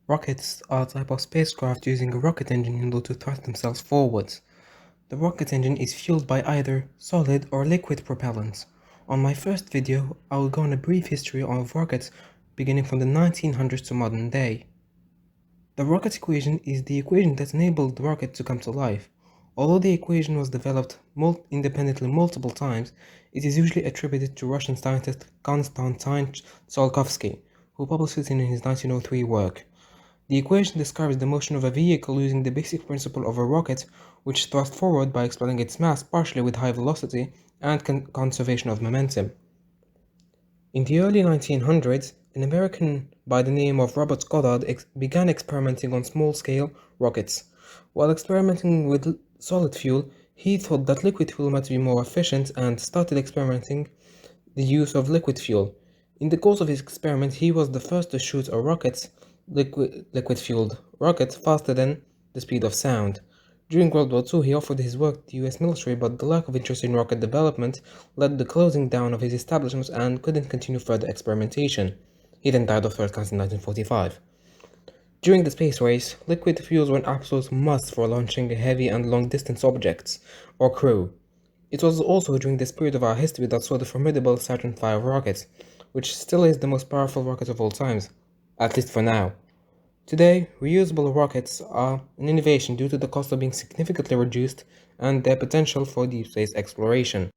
Rockets are a type of spacecraft using a rocket engine in order to thrust themselves forwards. The rocket engine is fueled by either solid or liquid propellants. On my first video, I will go on a brief history of rockets beginning from the 1900s to modern day. The rocket equation is the equation that enabled the rocket to come to life. Although the equation was developed independently multiple times, it is usually attributed to Russian scientist Konstantin Tsiolkovsky, who published it in his 1903 work. The equation describes the motion of a vehicle using the basic principle of a rocket, which thrusts forward by expelling its mass partially with high velocity and conservation of momentum. In the early 1900s, an American by the name of Robert Goddard began experimenting on small-scale rockets. While experimenting with solid fuel, he thought that liquid fuel might be more efficient and started experimenting the use of liquid fuel. In the course of his experiment, he was the first to shoot a liquid-fueled rocket faster than the speed of sound. During World War II, he offered his work to the US military, but the lack of interest in rocket development led to the closing down of his establishments and couldn't continue further experimentation. He then died of third cancer in 1945. During the space race, liquid fuels were an absolute must for launching heavy and long-distance objects, or crew. It was also during this period of our history that saw the formidable Saturn V rocket, which still is the most powerful rocket of all times, at least for now. Today, reusable rockets are an innovation due to the cost of being significantly reduced and their potential for deep space exploration.